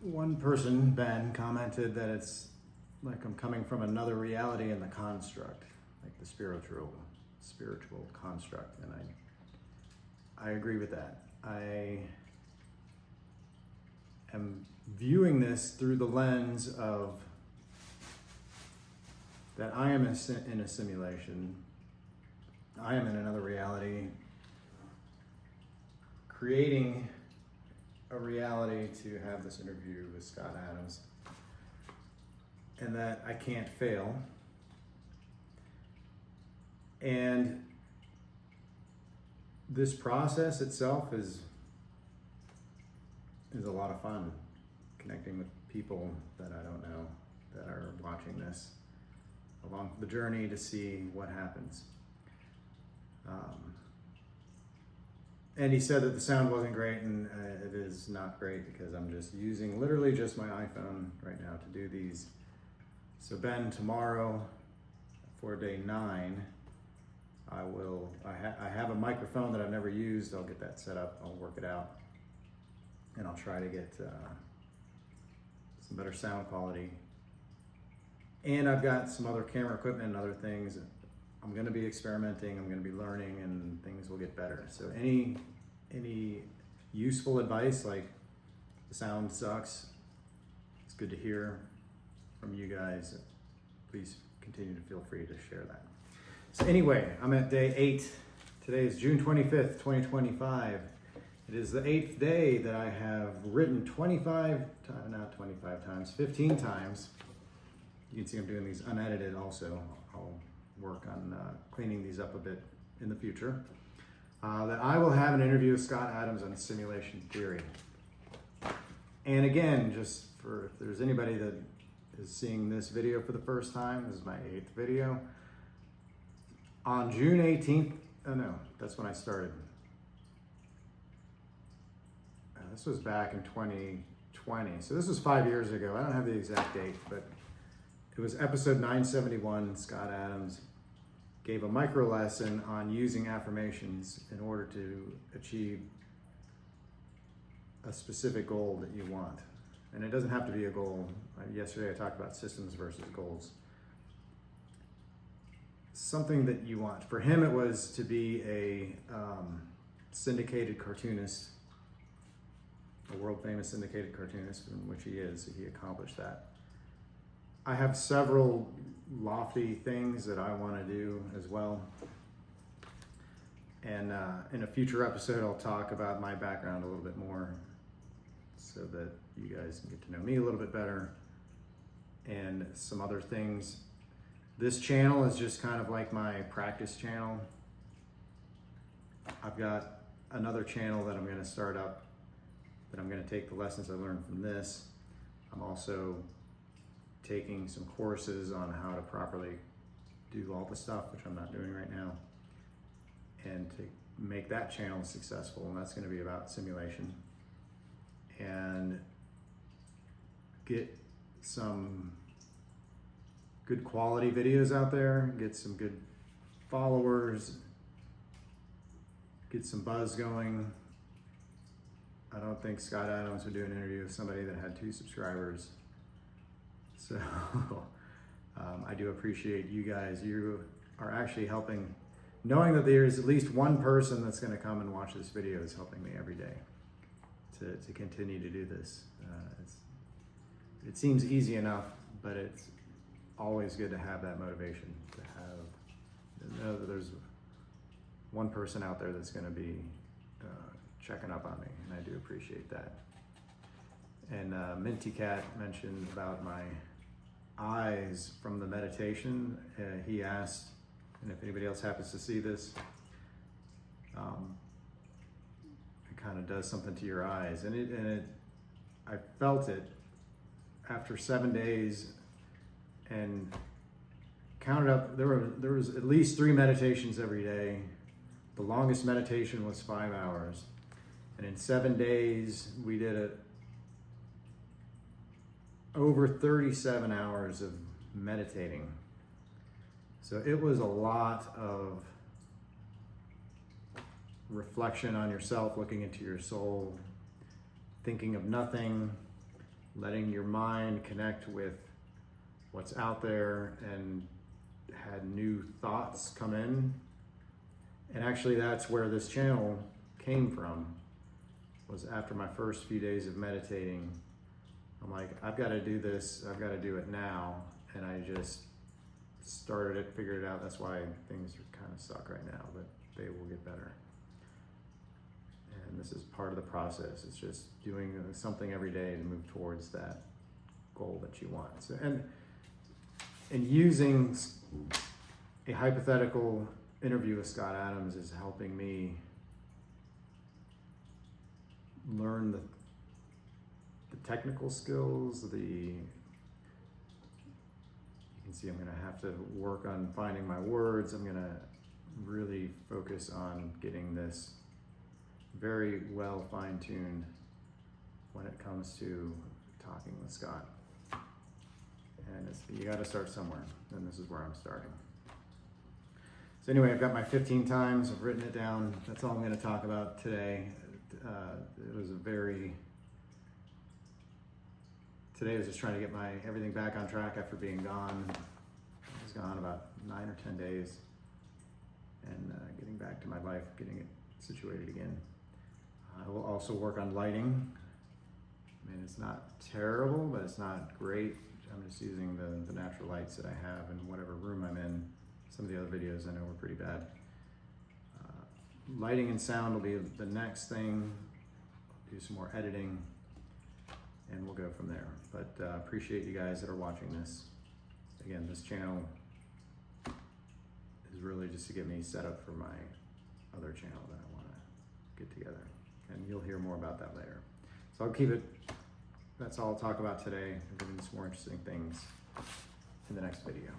One person, Ben, commented that it's like I'm coming from another reality in the construct, like the spiritual construct, and I agree with that. I am viewing this through the lens of that I am in a simulation. I am in another reality, creating a reality to have this interview with Scott Adams, and that I can't fail. And this process itself is a lot of fun, connecting with people that I don't know that are watching this along the journey to see what happens. And he said that the sound wasn't great, and it is not great because I'm just using literally just my iPhone right now to do these. So Ben, tomorrow for day 9, I have a microphone that I've never used. I'll get that set up, I'll work it out, and I'll try to get some better sound quality. And I've got some other camera equipment and other things. I'm going to be experimenting, I'm going to be learning, and things will get better. So any useful advice, like the sound sucks, it's good to hear from you guys, please continue to feel free to share that. So anyway, I'm at day 8. Today is June 25th, 2025. It is the 8th day that I have written 15 times. You can see I'm doing these unedited also. I'll work on cleaning these up a bit in the future. That I will have an interview with Scott Adams on simulation theory. And again, just for if there's anybody that is seeing this video for the first time, this is my 8th video. On June 18th, oh no, that's when I started. This was back in 2020, so this was 5 years ago. I don't have the exact date, but it was episode 971. Scott Adams gave a micro lesson on using affirmations in order to achieve a specific goal that you want. And it doesn't have to be a goal. Yesterday I talked about systems versus goals. Something that you want. For him, it was to be a syndicated cartoonist, a world famous syndicated cartoonist, in which he is. He accomplished that. I have several lofty things that I want to do as well. And in a future episode, I'll talk about my background a little bit more so that you guys can get to know me a little bit better and some other things. This channel is just kind of like my practice channel. I've got another channel that I'm going to start up, that I'm going to take the lessons I learned from this. I'm also taking some courses on how to properly do all the stuff, which I'm not doing right now, and to make that channel successful. And that's going to be about simulation, and get some good quality videos out there, get some good followers, get some buzz going. I don't think Scott Adams would do an interview with somebody that had 2 subscribers. So I do appreciate you guys. You are actually helping. Knowing that there's at least one person that's going to come and watch this video is helping me every day to continue to do this. It seems easy enough, but it's always good to have that motivation, to know that there's one person out there that's going to be checking up on me, and I do appreciate that. And Minty Cat mentioned about my eyes from the meditation. He asked, and if anybody else happens to see this, it kind of does something to your eyes, and I felt it after 7 days, and counted up. There was at least 3 meditations every day. The longest meditation was 5 hours, and in 7 days we did it. Over 37 hours of meditating. So it was a lot of reflection on yourself, looking into your soul, thinking of nothing, letting your mind connect with what's out there, and had new thoughts come in. And actually that's where this channel came from, was after my first few days of meditating. I'm like, I've got to do this, I've got to do it now. And I just started it, figured it out. That's why things kind of suck right now, but they will get better. And this is part of the process. It's just doing something every day to move towards that goal that you want. So, and using a hypothetical interview with Scott Adams is helping me learn the technical skills. You can see I'm going to have to work on finding my words. I'm going to really focus on getting this very well fine-tuned when it comes to talking with Scott. And you got to start somewhere, and this is where I'm starting. So anyway, I've got my 15 times, I've written it down. That's all I'm going to talk about today. Today I was just trying to get everything back on track after being gone. I was gone about 9 or 10 days, and getting back to my life, getting it situated again. I will also work on lighting. I mean, it's not terrible, but it's not great. I'm just using the natural lights that I have in whatever room I'm in. Some of the other videos I know were pretty bad. Lighting and sound will be the next thing. Do some more editing, and we'll go from there. But appreciate you guys that are watching this. Again, this channel is really just to get me set up for my other channel that I want to get together. And you'll hear more about that later. So I'll keep it, that's all I'll talk about today. I'll give you some more interesting things in the next video.